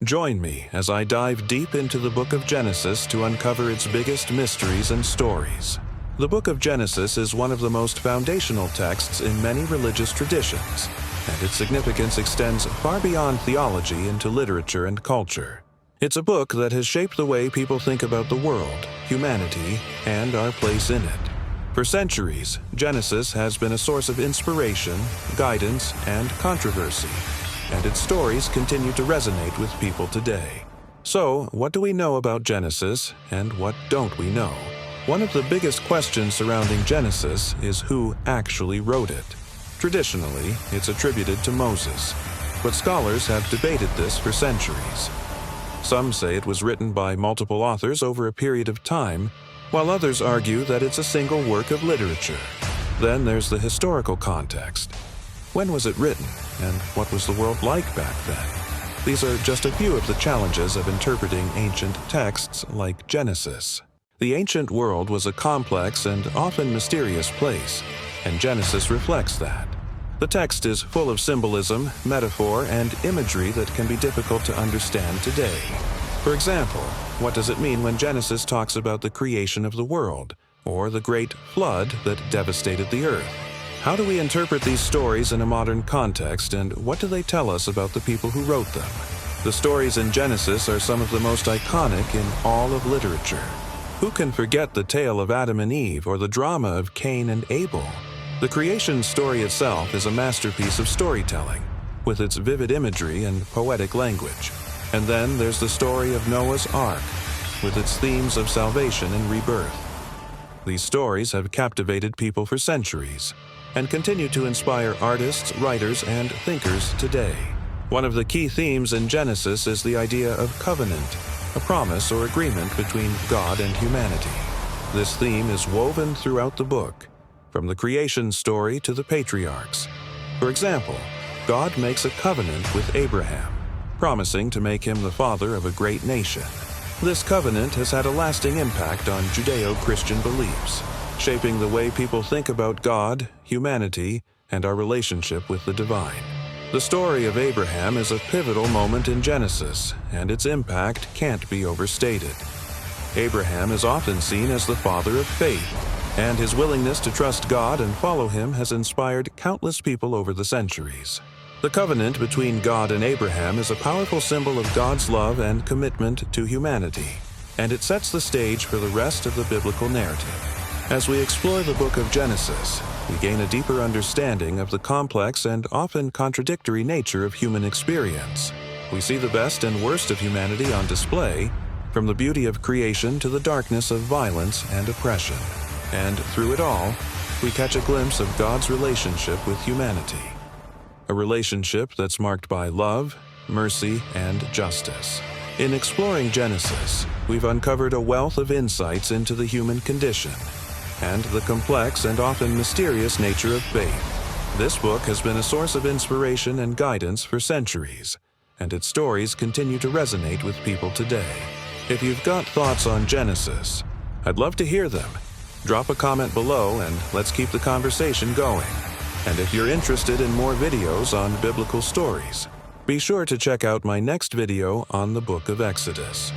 Join me as I dive deep into the book of Genesis to uncover its biggest mysteries and stories. The book of Genesis is one of the most foundational texts in many religious traditions, and its significance extends far beyond theology into literature and culture. It's a book that has shaped the way people think about the world, humanity, and our place in it. For centuries, Genesis has been a source of inspiration, guidance, and controversy, and its stories continue to resonate with people today. So, what do we know about Genesis, and what don't we know? One of the biggest questions surrounding Genesis is who actually wrote it. Traditionally, it's attributed to Moses, but scholars have debated this for centuries. Some say it was written by multiple authors over a period of time, while others argue that it's a single work of literature. Then there's the historical context. When was it written, and what was the world like back then? These are just a few of the challenges of interpreting ancient texts like Genesis. The ancient world was a complex and often mysterious place, and Genesis reflects that. The text is full of symbolism, metaphor, and imagery that can be difficult to understand today. For example, what does it mean when Genesis talks about the creation of the world, or the great flood that devastated the earth? How do we interpret these stories in a modern context, and what do they tell us about the people who wrote them? The stories in Genesis are some of the most iconic in all of literature. Who can forget the tale of Adam and Eve or the drama of Cain and Abel? The creation story itself is a masterpiece of storytelling, with its vivid imagery and poetic language. And then there's the story of Noah's Ark, with its themes of salvation and rebirth. These stories have captivated people for centuries, and continue to inspire artists, writers, and thinkers today. One of the key themes in Genesis is the idea of covenant, a promise or agreement between God and humanity. This theme is woven throughout the book, from the creation story to the patriarchs. For example, God makes a covenant with Abraham, promising to make him the father of a great nation. This covenant has had a lasting impact on Judeo-Christian beliefs, shaping the way people think about God, humanity, and our relationship with the divine. The story of Abraham is a pivotal moment in Genesis, and its impact can't be overstated. Abraham is often seen as the father of faith, and his willingness to trust God and follow him has inspired countless people over the centuries. The covenant between God and Abraham is a powerful symbol of God's love and commitment to humanity, and it sets the stage for the rest of the biblical narrative. As we explore the book of Genesis, we gain a deeper understanding of the complex and often contradictory nature of human experience. We see the best and worst of humanity on display, from the beauty of creation to the darkness of violence and oppression. And through it all, we catch a glimpse of God's relationship with humanity. A relationship that's marked by love, mercy, and justice. In exploring Genesis, we've uncovered a wealth of insights into the human condition and the complex and often mysterious nature of faith. This book has been a source of inspiration and guidance for centuries, and its stories continue to resonate with people today. If you've got thoughts on Genesis, I'd love to hear them. Drop a comment below and let's keep the conversation going. And if you're interested in more videos on biblical stories, be sure to check out my next video on the book of Exodus.